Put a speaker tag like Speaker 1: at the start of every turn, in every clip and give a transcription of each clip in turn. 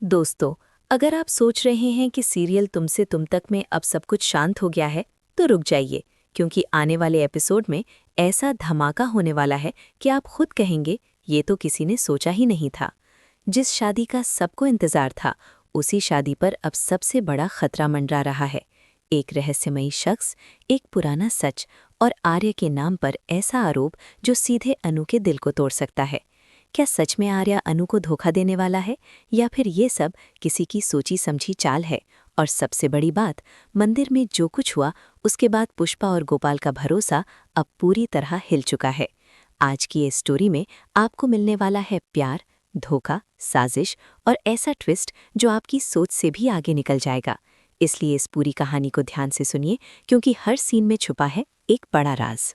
Speaker 1: दोस्तों, अगर आप सोच रहे हैं कि सीरियल तुमसे तुम तक में अब सब कुछ शांत हो गया है, तो रुक जाइए, क्योंकि आने वाले एपिसोड में ऐसा धमाका होने वाला है कि आप खुद कहेंगे, ये तो किसी ने सोचा ही नहीं था। जिस शादी का सबको इंतजार था, उसी शादी पर अब सबसे बड़ा खतरा मंडरा रहा है। एक रहस्यमयी शख्स, एक पुराना सच और आर्य के नाम पर ऐसा आरोप जो सीधे अनु के दिल को तोड़ सकता है। क्या सच में आर्या अनु को धोखा देने वाला है, या फिर ये सब किसी की सोची समझी चाल है? और सबसे बड़ी बात, मंदिर में जो कुछ हुआ उसके बाद पुष्पा और गोपाल का भरोसा अब पूरी तरह हिल चुका है। आज की इस स्टोरी में आपको मिलने वाला है प्यार, धोखा, साजिश और ऐसा ट्विस्ट जो आपकी सोच से भी आगे निकल जाएगा। इसलिए इस पूरी कहानी को ध्यान से सुनिए, क्योंकि हर सीन में छुपा है एक बड़ा राज।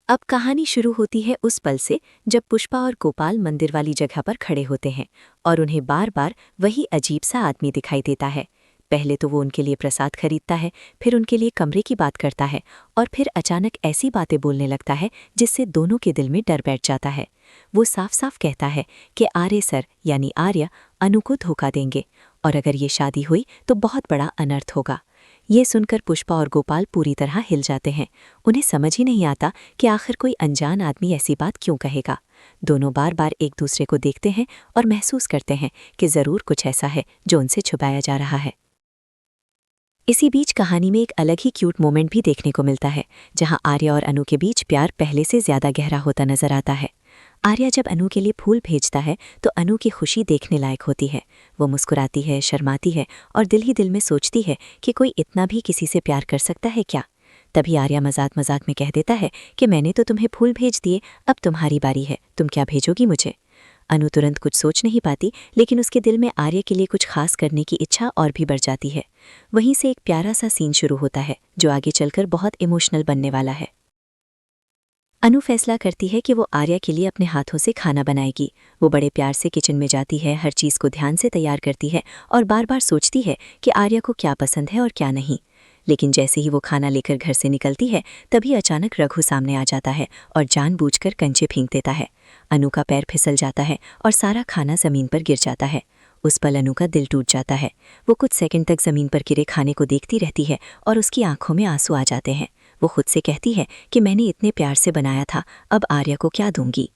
Speaker 1: अब कहानी शुरू होती है उस पल से जब पुष्पा और गोपाल मंदिर वाली जगह पर खड़े होते हैं और उन्हें बार बार वही अजीब सा आदमी दिखाई देता है। पहले तो वो उनके लिए प्रसाद खरीदता है, फिर उनके लिए कमरे की बात करता है और फिर अचानक ऐसी बातें बोलने लगता है जिससे दोनों के दिल में डर बैठ जाता है। वो साफ साफ कहता है कि आर्य सर यानी आर्य अनु को धोखा देंगे, और अगर ये शादी हुई तो बहुत बड़ा अनर्थ होगा। ये सुनकर पुष्पा और गोपाल पूरी तरह हिल जाते हैं। उन्हें समझ ही नहीं आता कि आखिर कोई अनजान आदमी ऐसी बात क्यों कहेगा। दोनों बार बार एक दूसरे को देखते हैं और महसूस करते हैं कि ज़रूर कुछ ऐसा है जो उनसे छुपाया जा रहा है। इसी बीच कहानी में एक अलग ही क्यूट मोमेंट भी देखने को मिलता है, जहां आर्या और अनु के बीच प्यार पहले से ज़्यादा गहरा होता नजर आता है। आर्या जब अनु के लिए फूल भेजता है तो अनु की खुशी देखने लायक होती है। वो मुस्कुराती है, शर्माती है और दिल ही दिल में सोचती है कि कोई इतना भी किसी से प्यार कर सकता है क्या। तभी आर्या मजाक मजाक में कह देता है कि मैंने तो तुम्हें फूल भेज दिए, अब तुम्हारी बारी है, तुम क्या भेजोगी मुझे। अनु तुरंत कुछ सोच नहीं पाती, लेकिन उसके दिल में आर्य के लिए कुछ खास करने की इच्छा और भी बढ़ जाती है। वहीं से एक प्यारा सा सीन शुरू होता है जो आगे चलकर बहुत इमोशनल बनने वाला है। अनु फैसला करती है कि वो आर्या के लिए अपने हाथों से खाना बनाएगी। वो बड़े प्यार से किचन में जाती है, हर चीज़ को ध्यान से तैयार करती है और बार बार सोचती है कि आर्या को क्या पसंद है और क्या नहीं। लेकिन जैसे ही वो खाना लेकर घर से निकलती है, तभी अचानक रघु सामने आ जाता है और जानबूझकर कंचे फेंक देता है। अनु का पैर फिसल जाता है और सारा खाना ज़मीन पर गिर जाता है। उस पल अनु का दिल टूट जाता है। वो कुछ सेकंड तक ज़मीन पर गिरे खाने को देखती रहती है और उसकी आंखों में आंसू आ जाते हैं। वो खुद से कहती है कि मैंने इतने प्यार से बनाया था, अब आर्या को क्या दूंगी।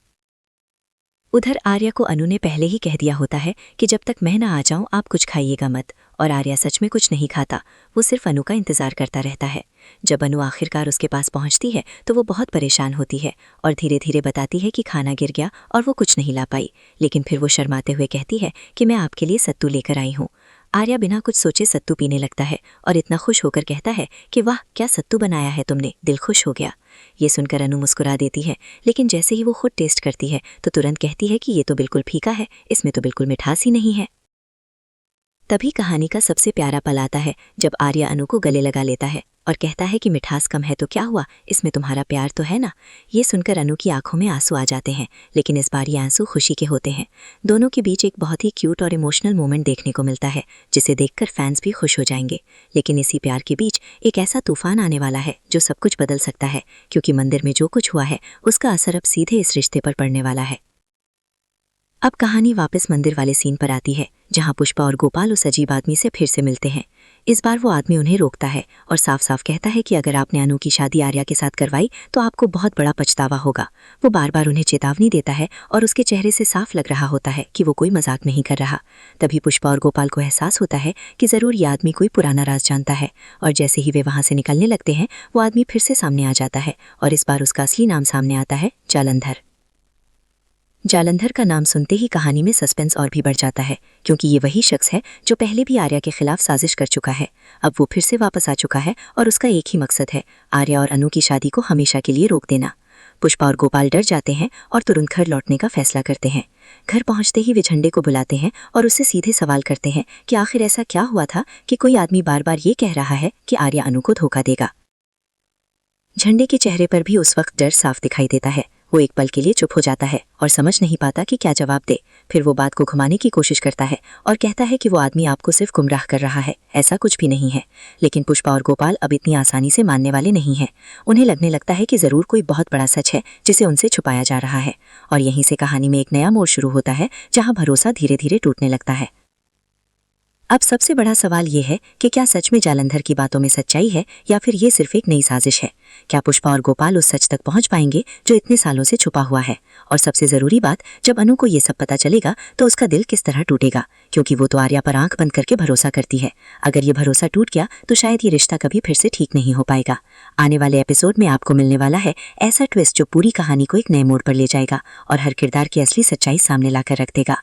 Speaker 1: उधर आर्या को अनु ने पहले ही कह दिया होता है कि जब तक मैं ना आ जाऊं आप कुछ खाइएगा मत, और आर्या सच में कुछ नहीं खाता। वो सिर्फ अनु का इंतजार करता रहता है। जब अनु आखिरकार उसके पास पहुंचती है तो वो बहुत परेशान होती है और धीरे धीरे बताती है कि खाना गिर गया और वो कुछ नहीं ला पाई। लेकिन फिर वो शर्माते हुए कहती है कि मैं आपके लिए सत्तू लेकर आई हूँ। आर्या बिना कुछ सोचे सत्तू पीने लगता है और इतना खुश होकर कहता है कि वाह क्या सत्तू बनाया है तुमने, दिल खुश हो गया। ये सुनकर अनु मुस्कुरा देती है, लेकिन जैसे ही वो खुद टेस्ट करती है तो तुरंत कहती है कि ये तो बिल्कुल फीका है, इसमें तो बिल्कुल मिठास ही नहीं है। तभी कहानी का सबसे प्यारा पल आता है जब आर्या अनु को गले लगा लेता है और कहता है कि मिठास कम है तो क्या हुआ, इसमें तुम्हारा प्यार तो है ना। ये सुनकर अनु की आंखों में आंसू आ जाते हैं, लेकिन इस बार ये आंसू खुशी के होते हैं। दोनों के बीच एक बहुत ही क्यूट और इमोशनल मोमेंट देखने को मिलता है, जिसे देखकर फैंस भी खुश हो जाएंगे। लेकिन इसी प्यार के बीच एक ऐसा तूफान आने वाला है जो सब कुछ बदल सकता है, क्योंकि मंदिर में जो कुछ हुआ है उसका असर अब सीधे इस रिश्ते पर पड़ने वाला है। अब कहानी वापस मंदिर वाले सीन पर आती है, जहां पुष्पा और गोपाल उस अजीब आदमी से फिर से मिलते हैं। इस बार वो आदमी उन्हें रोकता है और साफ साफ कहता है कि अगर आपने अनु की शादी आर्या के साथ करवाई तो आपको बहुत बड़ा पछतावा होगा। वो बार बार उन्हें चेतावनी देता है और उसके चेहरे से साफ लग रहा होता है कि वो कोई मजाक नहीं कर रहा। तभी पुष्पा और गोपाल को एहसास होता है कि ज़रूर ये आदमी कोई पुराना राज जानता है, और जैसे ही वे वहाँ से निकलने लगते हैं वो आदमी फिर से सामने आ जाता है और इस बार उसका असली नाम सामने आता है, जालंधर। जालंधर का नाम सुनते ही कहानी में सस्पेंस और भी बढ़ जाता है, क्योंकि ये वही शख्स है जो पहले भी आर्या के खिलाफ साजिश कर चुका है। अब वो फिर से वापस आ चुका है और उसका एक ही मकसद है, आर्या और अनु की शादी को हमेशा के लिए रोक देना। पुष्पा और गोपाल डर जाते हैं और तुरंत घर लौटने का फैसला करते हैं। घर पहुंचते ही वे झंडे को बुलाते हैं और उससे सीधे सवाल करते हैं कि आखिर ऐसा क्या हुआ था कि कोई आदमी बार बार ये कह रहा है कि आर्या अनु को धोखा देगा। झंडे के चेहरे पर भी उस वक्त डर साफ दिखाई देता है वो एक पल के लिए चुप हो जाता है और समझ नहीं पाता कि क्या जवाब दे। फिर वो बात को घुमाने की कोशिश करता है और कहता है कि वो आदमी आपको सिर्फ गुमराह कर रहा है, ऐसा कुछ भी नहीं है। लेकिन पुष्पा और गोपाल अब इतनी आसानी से मानने वाले नहीं हैं। उन्हें लगने लगता है कि ज़रूर कोई बहुत बड़ा सच है जिसे उनसे छुपाया जा रहा है। और यहीं से कहानी में एक नया मोड़ शुरू होता है, जहाँ भरोसा धीरे धीरे टूटने लगता है। अब सबसे बड़ा सवाल ये है कि क्या सच में जालंधर की बातों में सच्चाई है या फिर ये सिर्फ एक नई साजिश है। क्या पुष्पा और गोपाल उस सच तक पहुंच पाएंगे जो इतने सालों से छुपा हुआ है। और सबसे ज़रूरी बात, जब अनु को ये सब पता चलेगा तो उसका दिल किस तरह टूटेगा, क्योंकि वो तो आर्या पर आंख बंद करके भरोसा करती है। अगर ये भरोसा टूट गया तो शायद ये रिश्ता कभी फिर से ठीक नहीं हो पाएगा। आने वाले एपिसोड में आपको मिलने वाला है ऐसा ट्विस्ट जो पूरी कहानी को एक नए मोड़ पर ले जाएगा और हर किरदार की असली सच्चाई सामने लाकर रख देगा।